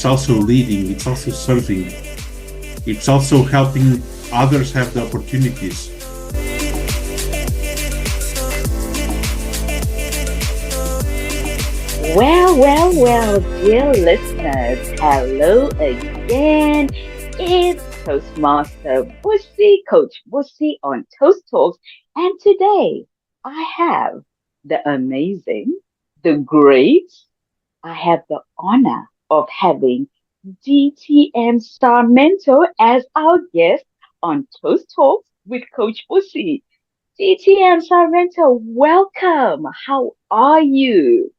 it's also leading, it's also serving, it's also helping others have the opportunities. Well, dear listeners, hello again. It's Toastmaster Bussy, Coach Bussy on Toast Talks, and today I have the amazing, the great, I have the honor of having DTM Samento as our guest on Toast Talks with Coach Bussy. DTM Samento, welcome. How are you?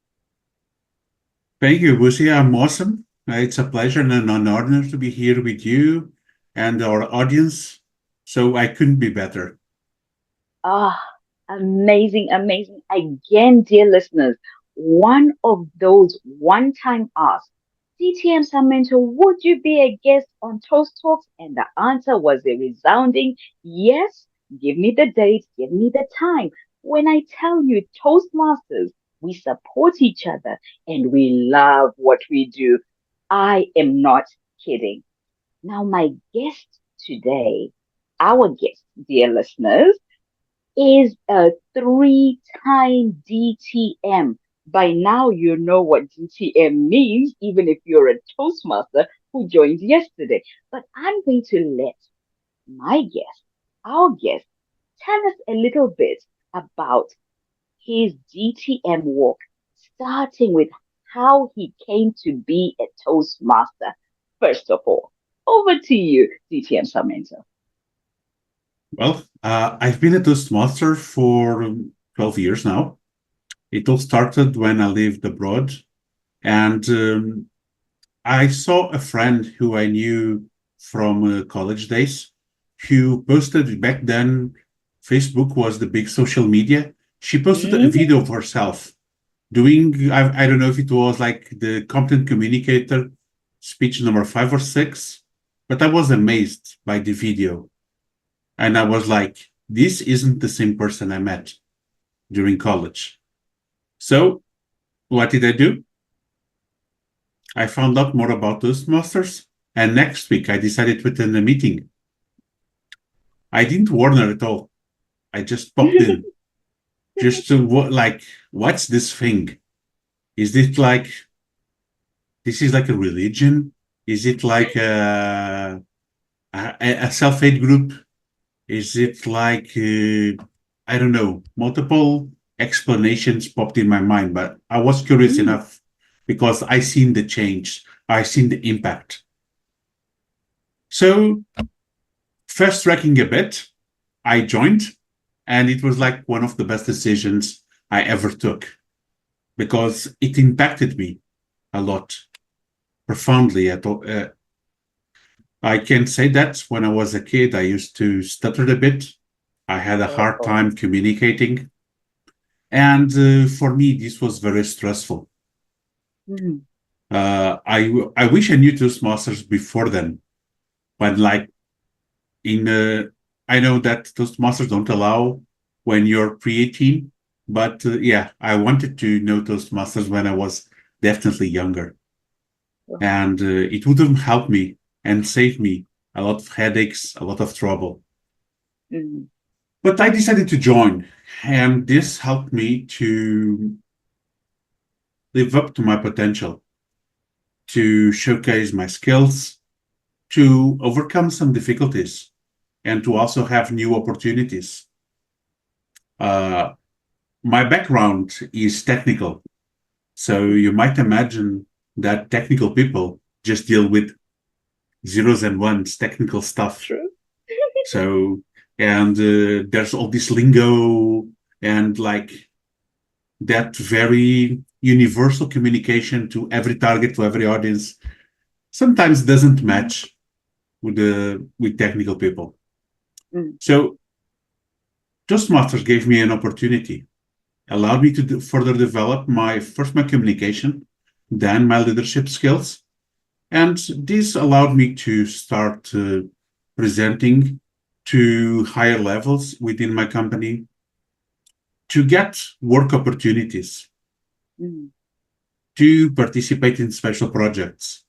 Thank you, Busi. I'm awesome. It's a pleasure and an honor to be here with you and our audience. So I couldn't be better. Ah, amazing. Again, dear listeners, one of those one-time asks. DTM Samento, would you be a guest on Toast Talks? And the answer was a resounding yes. Give me the date, give me the time. When I tell you Toastmasters, we support each other and we love what we do. I am not kidding. Now, my guest today, our guest, dear listeners, is a three-time DTM. By now, you know what DTM means, even if you're a Toastmaster who joined yesterday. But I'm going to let my guest, our guest, tell us a little bit about his DTM walk, starting with how he came to be a Toastmaster. First of all, over to you, DTM Samento. Well, I've been a Toastmaster for 12 years now. It all started when I lived abroad, and I saw a friend who I knew from college days who posted back then. Facebook was the big social media. She posted a Mhm. video of herself doing, I don't know if it was like the content communicator speech number 5 or 6, but I was amazed by the video. And I was like, this isn't the same person I met during college. So what did I do? I found out more about Toastmasters. And next week, I decided to attend a meeting. I didn't warn her at all. I just popped in just to what's this thing? Is it like, this is like a religion? Is it like a self-hate group? Is it like, I don't know, multiple explanations popped in my mind, but I was curious Mm. enough because I seen the change. I seen the impact. So fast tracking a bit, I joined, and it was like one of the best decisions I ever took because it impacted me a lot, profoundly. I can say that when I was a kid, I used to stutter a bit. I had a hard Oh. time communicating. And for me, this was very stressful. Mm. I wish I knew Toastmasters before then, but like in I know that Toastmasters don't allow when you're pre-18, but yeah, I wanted to know Toastmasters when I was definitely younger, Oh. and it would have helped me and saved me a lot of headaches, a lot of trouble. Mm. But I decided to join, and this helped me to live up to my potential, to showcase my skills, to overcome some difficulties, and to also have new opportunities. Uh, my background is technical, so you might imagine that technical people just deal with zeros and ones, technical stuff. True. So, and there's all this lingo and like that very universal communication to every target, to every audience, sometimes doesn't match with technical people. Mm. So Toastmasters gave me an opportunity, allowed me to further develop my communication, then my leadership skills, and this allowed me to start presenting to higher levels within my company, to get work opportunities, Mm. to participate in special projects,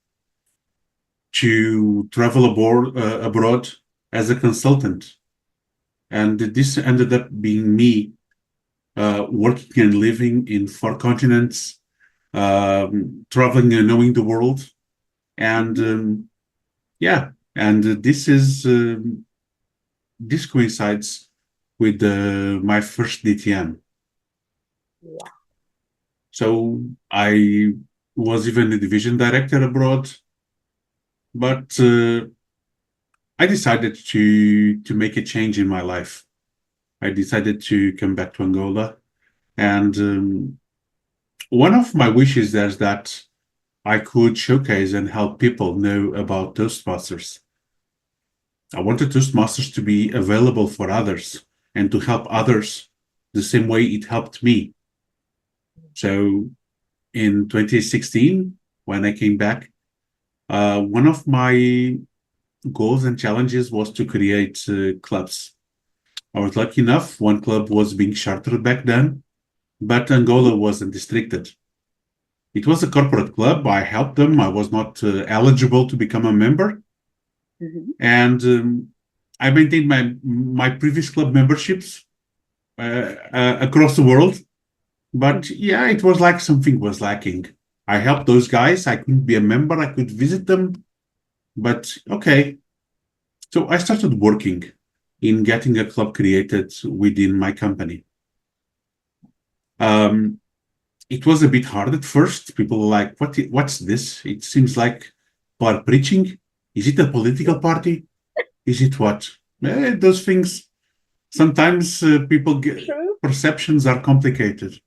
to travel abroad as a consultant. And this ended up being me working and living in 4 continents, traveling and knowing the world. And yeah, and this coincides with my first DTM. Wow. So I was even a division director abroad, but I decided to make a change in my life. I decided to come back to Angola, and one of my wishes there is that I could showcase and help people know about Toastmasters. I wanted Toastmasters to be available for others and to help others the same way it helped me. So in 2016, when I came back, one of my goals and challenges was to create clubs. I was lucky enough, one club was being chartered back then, but Angola wasn't restricted. It was a corporate club. I helped them. I was not eligible to become a member. Mm-hmm. And I maintained my previous club memberships across the world. But yeah, it was like something was lacking. I helped those guys. I couldn't be a member. I could visit them. But okay. So I started working in getting a club created within my company. Um, it was a bit hard at first. People were like, what's this? It seems like people are preaching. Is it a political party? Is it what? Those things, sometimes people get, True. perceptions are complicated.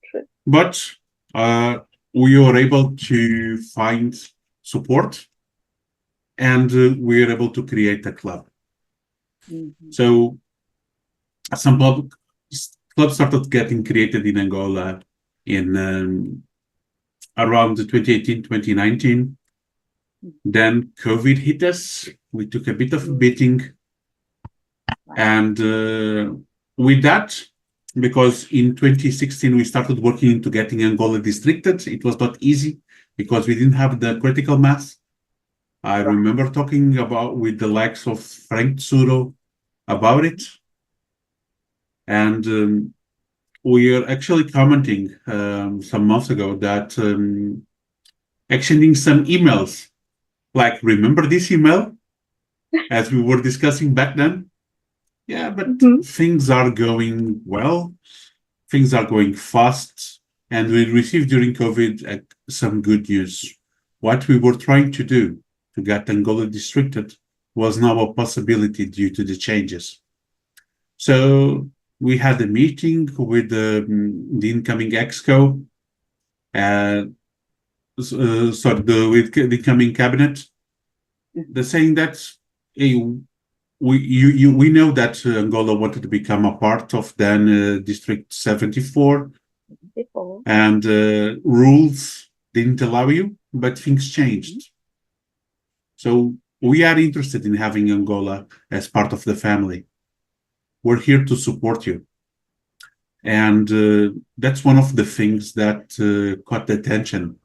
True. But uh, we were able to find support, and we were able to create a club. Mm-hmm. So some clubs started getting created in Angola in around 2018, 2019. Then COVID hit us. We took a bit of a beating. Wow. And with that, because in 2016 we started working into getting Angola districted, it was not easy because we didn't have the critical mass. I Right. remember talking about with the likes of Frank Tsuro about it. And we are actually commenting some months ago that exchanging some emails, like, remember this email as we were discussing back then? Yeah, but Mm-hmm. things are going well. Things are going fast. And we received during COVID some good news. What we were trying to do to get Angola districted was now a possibility due to the changes. So we had a meeting with the incoming EXCO, uh, with the incoming cabinet. They're saying that, hey, we know that Angola wanted to become a part of then District 74, Before. and rules didn't allow you, but things changed. So we are interested in having Angola as part of the family. We're here to support you. And that's one of the things that caught the attention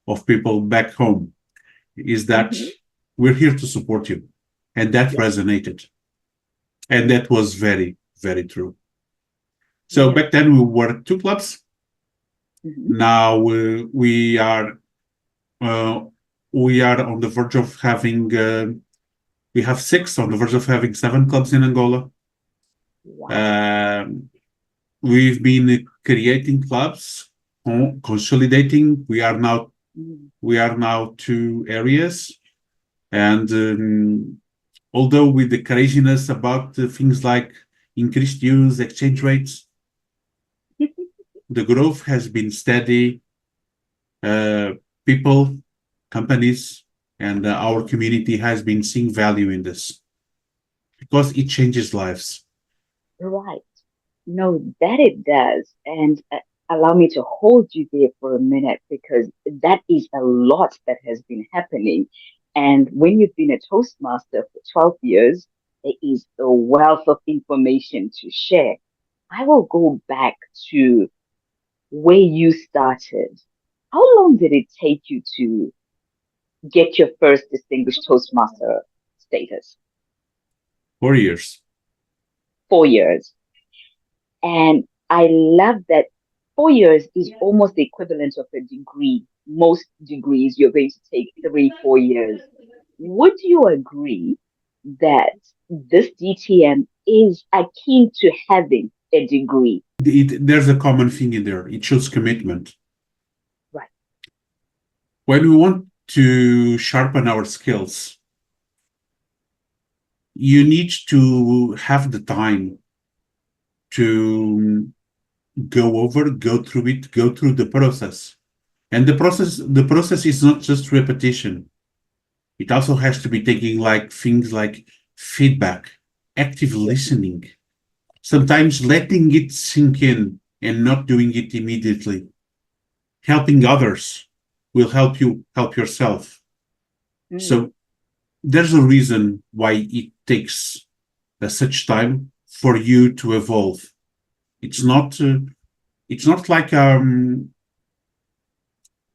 of people back home, is that Mm-hmm. we're here to support you. And that resonated. And that was very, very true. So Yeah. back then we were 2 clubs. Mm-hmm. Now uh, we are on the verge of having we have 6, on the verge of having 7 clubs in Angola. Wow. We've been creating clubs, consolidating. Mm-hmm. We are now 2 areas, and although with the craziness about things like increased use, exchange rates, the growth has been steady. People, companies, and our community has been seeing value in this because it changes lives. Right. No, that it does. And allow me to hold you there for a minute because that is a lot that has been happening. And when you've been a Toastmaster for 12 years, there is a wealth of information to share. I will go back to where you started. How long did it take you to get your first distinguished Toastmaster status? 4 years. 4 years. And I love that 4 years is almost the equivalent of a degree. Most degrees, you're going to take 3, 4 years. Would you agree that this DTM is akin to having a degree? There's a common thing in there. It shows commitment. Right. When we want to sharpen our skills, you need to have the time to go through it, go through the process. And the process is not just repetition. It also has to be taking like things like feedback, active listening, sometimes letting it sink in and not doing it immediately. Helping others will help you help yourself. So there's a reason why it takes such time for you to evolve. It's not like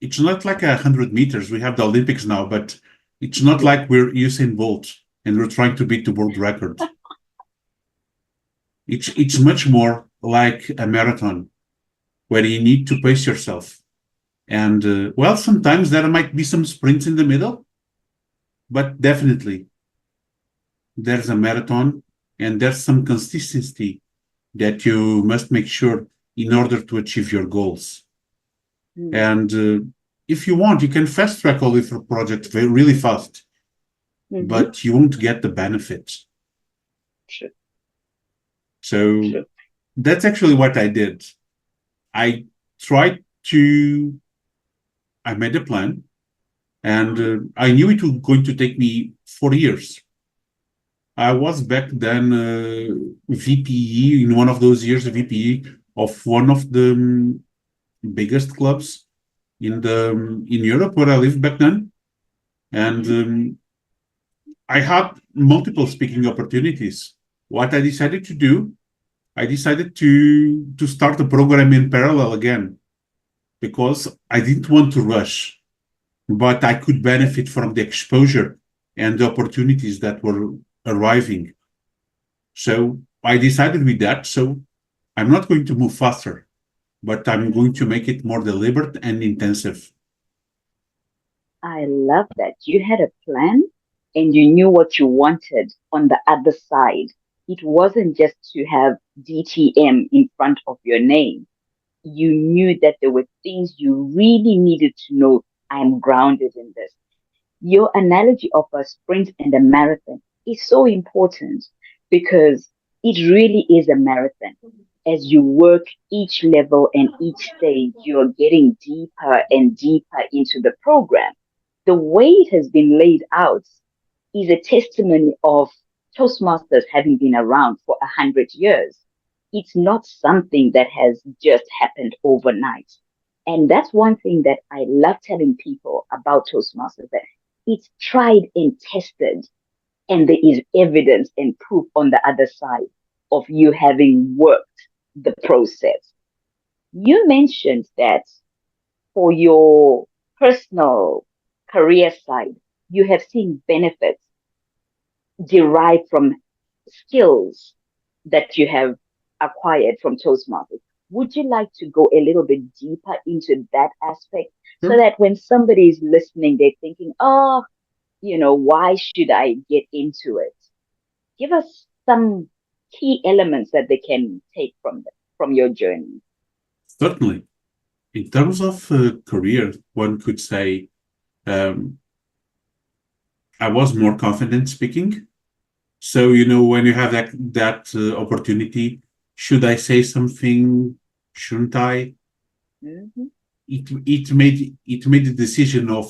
it's not like 100 meters. We have the Olympics now, but it's not like we're Usain Bolt and we're trying to beat the world record. It's much more like a marathon where you need to pace yourself. And well, sometimes there might be some sprints in the middle, but definitely there's a marathon and there's some consistency that you must make sure in order to achieve your goals. And if you want, you can fast track all of your project really fast, but you won't get the benefits. Sure. So that's actually what I did. I made a plan, and I knew it was going to take me 4 years. I was back then VPE in one of those years, VPE of one of the biggest clubs in Europe where I lived back then, and I had multiple speaking opportunities. What I decided to do, I decided to start a program in parallel again, because I didn't want to rush, but I could benefit from the exposure and the opportunities that were arriving. So I decided with that. So I'm not going to move faster, but I'm going to make it more deliberate and intensive. I love that. You had a plan and you knew what you wanted on the other side. It wasn't just to have DTM in front of your name. You knew that there were things you really needed to know. I'm grounded in this. Your analogy of a sprint and a marathon is so important because it really is a marathon. As you work each level and each stage, you're getting deeper and deeper into the program. The way it has been laid out is a testimony of Toastmasters having been around for 100 years. It's not something that has just happened overnight. And that's one thing that I love telling people about Toastmasters, that it's tried and tested, and there is evidence and proof on the other side of you having worked the process. You mentioned that for your personal career side, you have seen benefits derived from skills that you have acquired from Toastmasters. Would you like to go a little bit deeper into that aspect so that when somebody is listening, they're thinking, oh, why should I get into it? Give us some key elements that they can take from your journey. Certainly. In terms of career, one could say I was more confident speaking. So, when you have that opportunity, should I say something? Shouldn't I? Mm-hmm. It made the decision of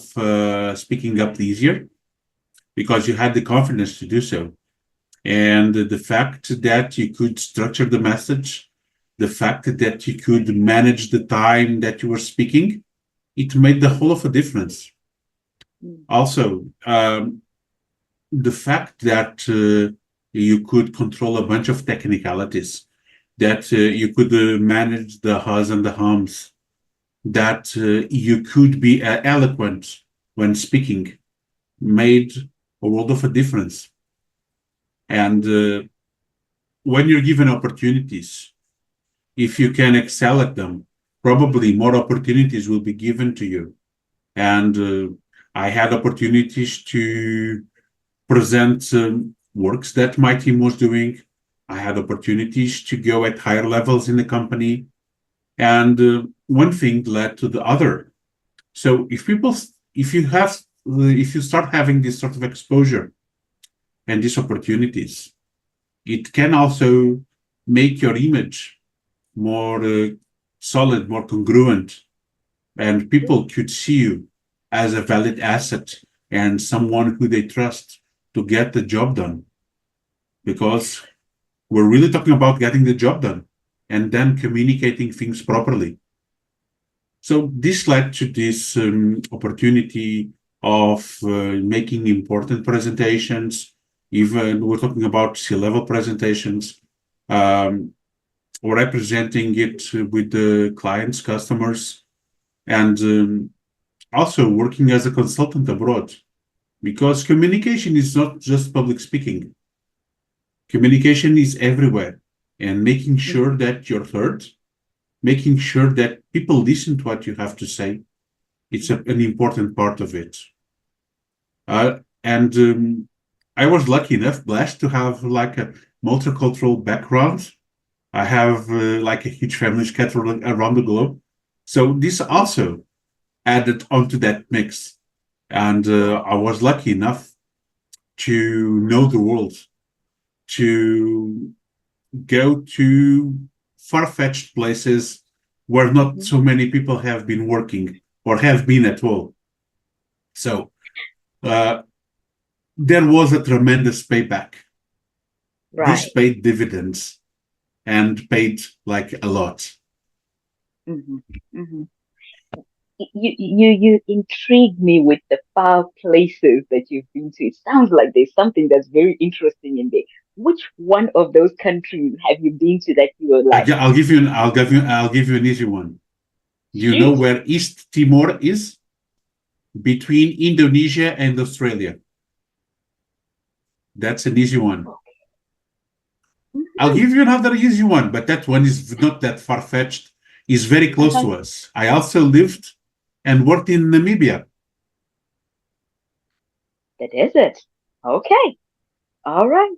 speaking up easier because you had the confidence to do so. And the fact that you could structure the message, the fact that you could manage the time that you were speaking, it made the whole of a difference. Also, the fact that you could control a bunch of technicalities, that you could manage the hu's and the hums, that you could be eloquent when speaking. made a world of a difference. And when you're given opportunities, if you can excel at them, probably more opportunities will be given to you. And I had opportunities to present works that my team was doing. I had opportunities to go at higher levels in the company. And one thing led to the other. So if you start having this sort of exposure and these opportunities, it can also make your image more solid, more congruent, and people could see you as a valid asset and someone who they trust to get the job done. Because we're really talking about getting the job done and then communicating things properly. So this led to this opportunity of making important presentations. Even we're talking about C-level presentations, or representing it with the clients, customers, and also working as a consultant abroad. Because communication is not just public speaking. Communication is everywhere, and making sure that you're heard, making sure that people listen to what you have to say, it's an important part of it. And I was lucky enough, blessed to have like a multicultural background. I have like a huge family scattered around the globe. So this also added onto that mix. And I was lucky enough to know the world, to go to far-fetched places where not so many people have been working or have been at all. So there was a tremendous payback. Right. This paid dividends and paid like a lot. You intrigue me with the far places that you've been to. It sounds like there's something that's very interesting in there. Which one of those countries have you been to that you were like, I'll give you an easy one. Do you know shoot? where East Timor is? Between Indonesia and Australia. That's an easy one. I'll give you another easy one, but that one is not that far-fetched. It's very close to us. I also lived and worked in Namibia. That is it. Okay. All right.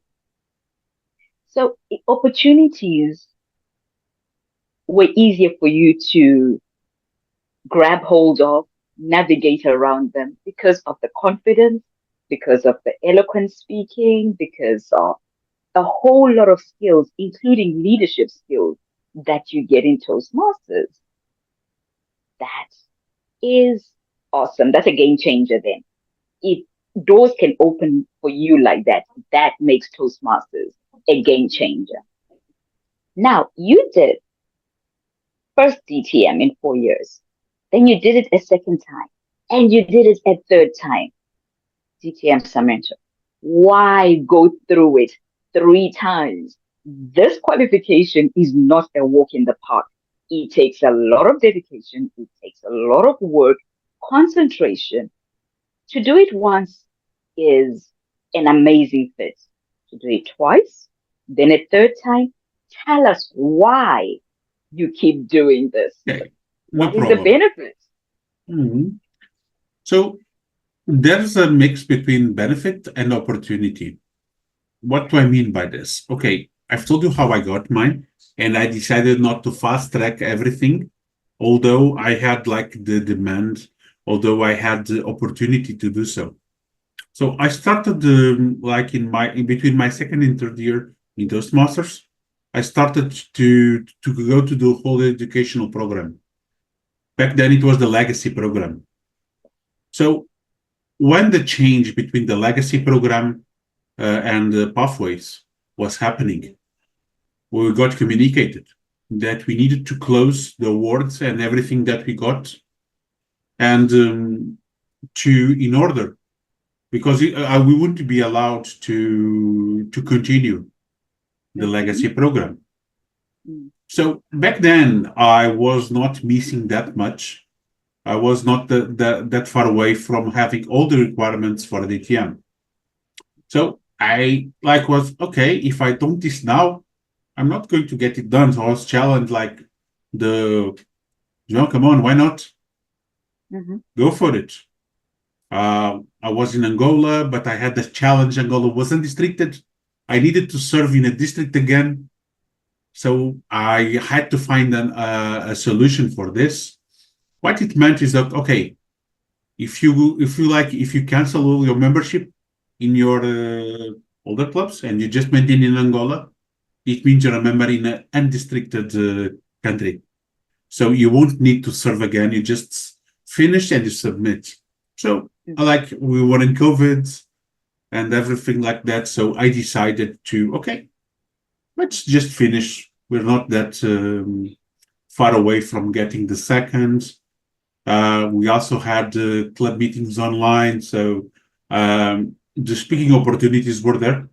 So opportunities were easier for you to grab hold of, navigate around them because of the confidence, because of the eloquent speaking, because of a whole lot of skills, including leadership skills that you get in Toastmasters. That is awesome. That's a game changer then. If doors can open for you like that, that makes Toastmasters a game changer. Now, you did first DTM in 4 years. Then you did it a second time. And you did it a third time. DTM Samento. Why go through it 3 times? This qualification is not a walk in the park. It takes a lot of dedication. It takes a lot of work, concentration. To do it once is an amazing fit. To do it twice, then a third time, tell us why you keep doing this. Okay, no What is problem. the benefit? So there's a mix between benefit and opportunity. What do I mean by this? Okay, I've told you how I got mine, and I decided not to fast track everything, although I had like the demand, although I had the opportunity to do so. So I started like in between my second and third year in Toastmasters, I started to go to the whole educational program. Back then it was the legacy program. So when the change between the legacy program and the pathways was happening, we got communicated that we needed to close the awards and everything that we got, and in order, because we wouldn't be allowed to continue the legacy program. So back then I was not missing that much, I was not that far away from having all the requirements for the DTM. So I was okay. If I don't this now, I'm not going to get it done. So I was challenged like the come on, why not go for it? I was in Angola, but I had the challenge. Angola wasn't districted. I needed to serve in a district again. So I had to find a solution for this. What it meant is that, okay, if you cancel all your membership in your older clubs and you just maintain in Angola, it means you're a member in an undistricted country. So you won't need to serve again. You just finish and you submit. So like we were in COVID and everything like that. So I decided to, okay, let's just finish. We're not that far away from getting the second. We also had club meetings online. So the speaking opportunities were there.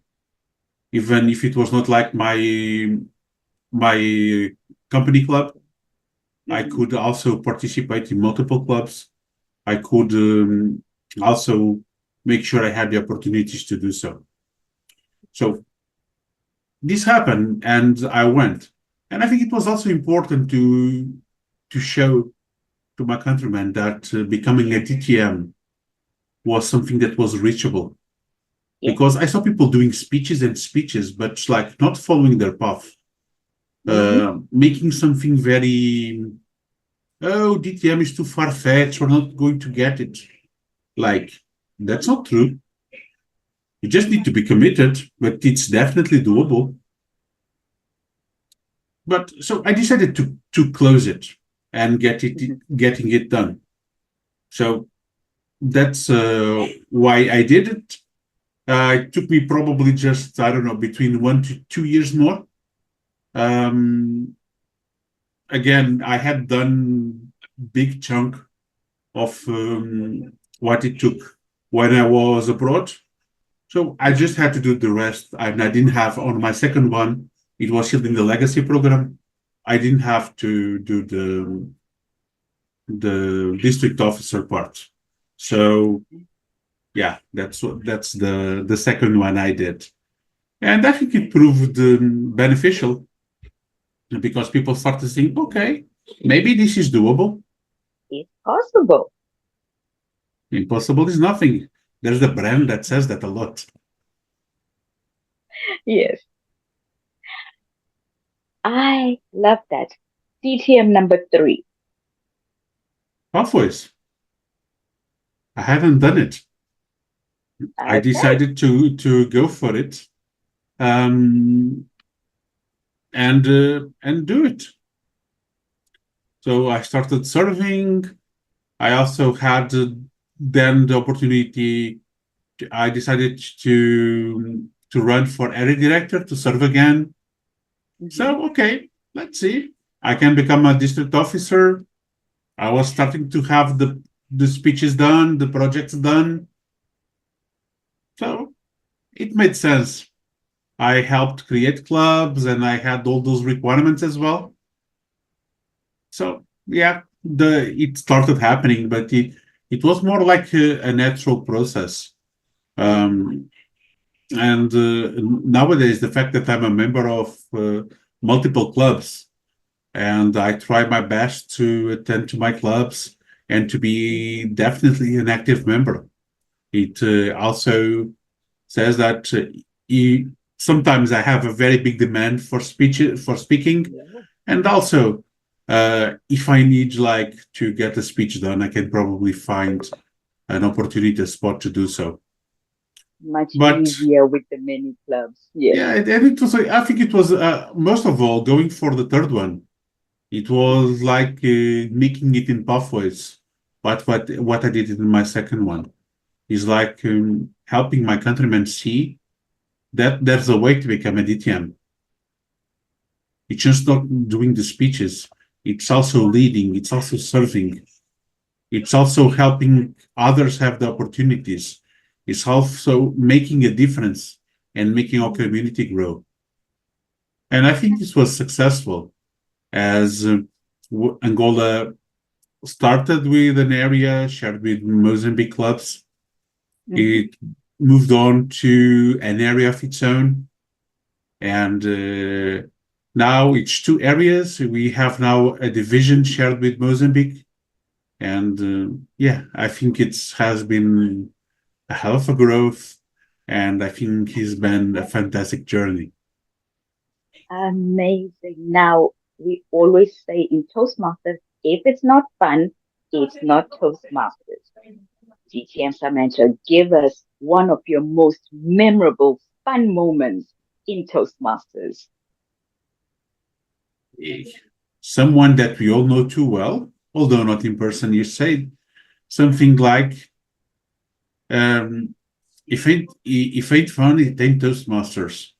Even if it was not like my company club, I could also participate in multiple clubs. I could also make sure I had the opportunities to do so. So this happened and I went. And I think it was also important to show to my countrymen that becoming a DTM was something that was reachable. Yeah. Because I saw people doing speeches and speeches, but like not following their path. Making something very, oh, DTM is too far-fetched, we're not going to get it. Like, that's not true. You just need to be committed, but it's definitely doable. But so I decided to close it and getting it done. So that's why I did it. It took me probably just, I don't know, between 1 to 2 years more. Again, I had done a big chunk of what it took when I was abroad. So I just had to do the rest. And I didn't have, on my second one, it was still in the legacy program. I didn't have to do the district officer part. So yeah, that's the second one I did. And I think it proved beneficial because people start to think, okay, maybe this is doable. It's possible. Impossible is nothing. There's the brand that says that a lot. Yes. I love that. DTM number 3. Pathways. I haven't done it. Okay. I decided to go for it, and do it. So I started serving. I also had then the opportunity. I decided to run for area director to serve again. So okay, let's see. I can become a district officer. I was starting to have the speeches done, the projects done. So it made sense. I helped create clubs and I had all those requirements as well. So yeah, it started happening, but it was more like a natural process. And nowadays, the fact that I'm a member of multiple clubs and I try my best to attend to my clubs and to be definitely an active member. It also says that sometimes I have a very big demand for speaking, and also if I need like to get a speech done, I can probably find an opportunity, a spot to do so. Much easier with the many clubs. Yes. Yeah, and it was. I think it was most of all going for the third one. It was like making it in pathways. But what I did in my second one is like helping my countrymen see that there's a way to become a DTM. It's just not doing the speeches. It's also leading. It's also serving. It's also helping others have the opportunities. It's also making a difference and making our community grow. And I think this was successful as Angola started with an area shared with Mozambique clubs. Mhm. It moved on to an area of its own. And now it's two areas. We have now a division shared with Mozambique. And yeah, I think it has been a hell of a growth. And I think it's been a fantastic journey. Amazing. Now, we always say in Toastmasters, if it's not fun, it's not Toastmasters. DTM Samantha, give us one of your most memorable fun moments in Toastmasters. Someone that we all know too well, although not in person, you said something like, um, if ain't fun, it ain't Toastmasters.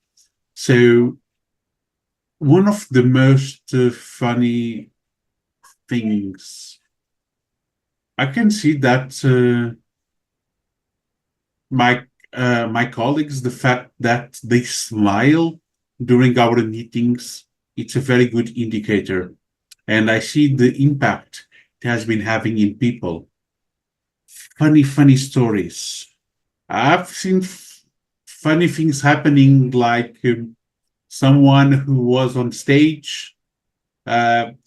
So one of the most funny things, I can see that my my colleagues, the fact that they smile during our meetings, it's a very good indicator. And I see the impact it has been having in people. Funny stories. I've seen funny things happening, like someone who was on stage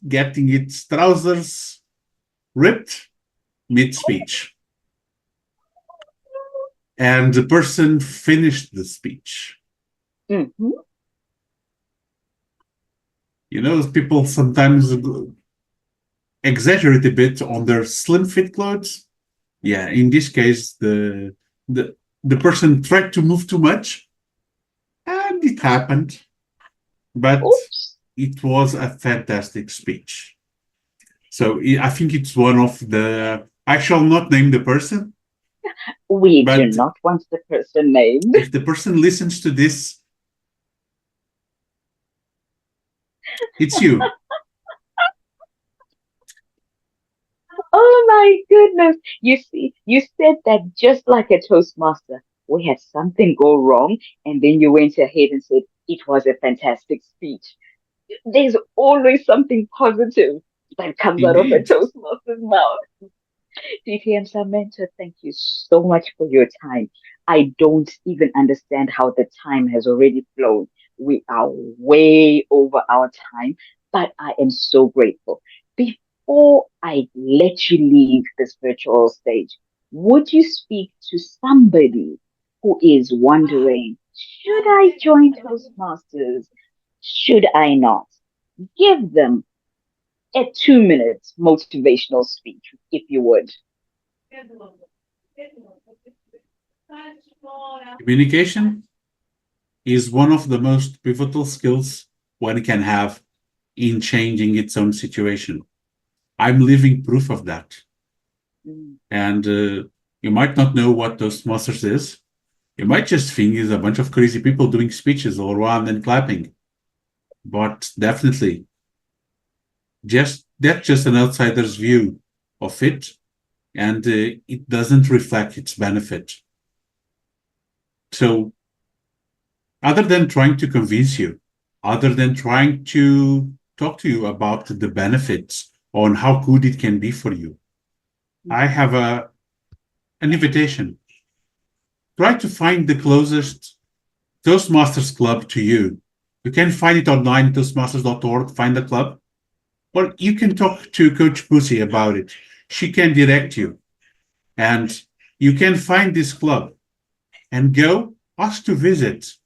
getting its trousers ripped mid speech, and the person finished the speech. Mm-hmm. You know, people sometimes exaggerate a bit on their slim fit clothes. Yeah, in this case, the the person tried to move too much, and it happened. But Oops. it was a fantastic speech. So I think it's one of the. I shall not name the person, We do but not want the person named. if the person listens to this, it's you. Oh my goodness. You see, you said that just like a Toastmaster. We had something go wrong, and then you went ahead and said it was a fantastic speech. There's always something positive that comes out of a Indeed. Toastmaster's mouth. DTM Samantha, thank you so much for your time. I don't even understand how the time has already flown. We are way over our time, but I am so grateful. Before I let you leave this virtual stage, would you speak to somebody who is wondering, should I join Toastmasters? Should I not? Give them a 2 minute motivational speech, if you would. Communication is one of the most pivotal skills one can have in changing its own situation. I'm living proof of that. Mm. And you might not know what Toastmasters is. You might just think it's a bunch of crazy people doing speeches all around and clapping. But definitely, just that's just an outsider's view of it, and it doesn't reflect its benefit. So, other than trying to convince you, other than trying to talk to you about the benefits on how good it can be for you, I Mhm. have an invitation. Try to find the closest Toastmasters club to you. You can find it online, toastmasters.org, find the club. Or you can talk to Coach Pussy about it. She can direct you. And you can find this club and go, ask to visit,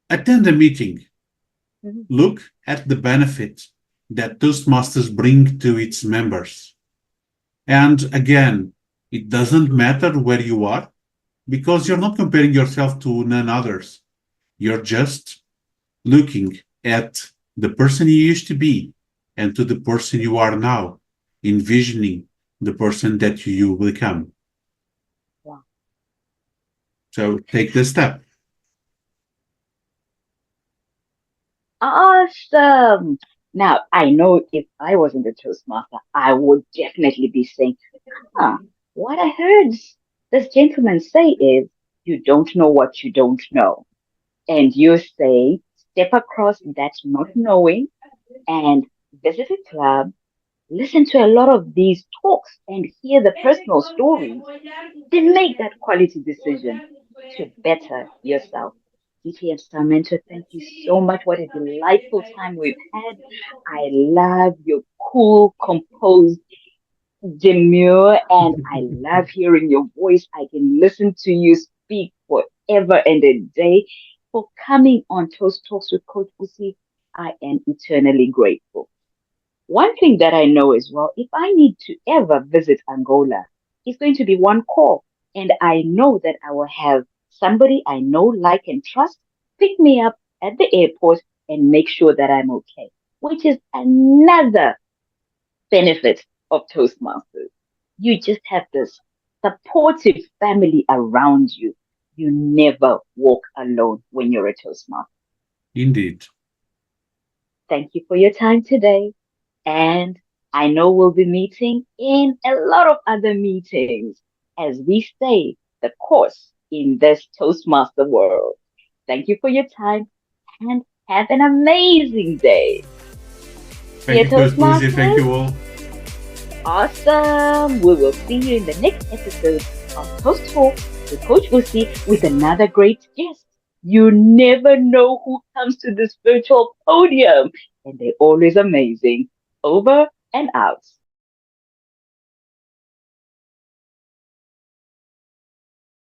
attend a meeting, Mhm. look at the benefit that Toastmasters bring to its members. And again, it doesn't matter where you are because you're not comparing yourself to none others. You're just looking at the person you used to be and to the person you are now, envisioning the person that you will become. Wow. So take the step. Awesome. Now, I know if I wasn't a Toastmaster, I would definitely be saying, huh, what I heard this gentleman say is, you don't know what you don't know. And you say, step across that not knowing and visit a club, listen to a lot of these talks and hear the personal stories, then make that quality decision to better yourself. DTM Samento, thank you so much. What a delightful time we've had. I love your cool, composed demure, and I love hearing your voice. I can listen to you speak forever and a day. For coming on Toast Talks with Coach Busi, I am eternally grateful. One thing that I know as well, if I need to ever visit Angola, it's going to be one call. And I know that I will have somebody I know, like, and trust pick me up at the airport and make sure that I'm okay, which is another benefit of Toastmasters. You just have this supportive family around you. You never walk alone when you're a Toastmaster. Indeed. Thank you for your time today. And I know we'll be meeting in a lot of other meetings as we stay the course in this Toastmaster world. Thank you for your time and have an amazing day. Thank Dear you, Coach Boozy. Thank Toastmasters, you all. awesome. We will see you in the next episode of Toast Talks with Coach Busi with another great guest. You never know who comes to this virtual podium, and they're always amazing. Over and out.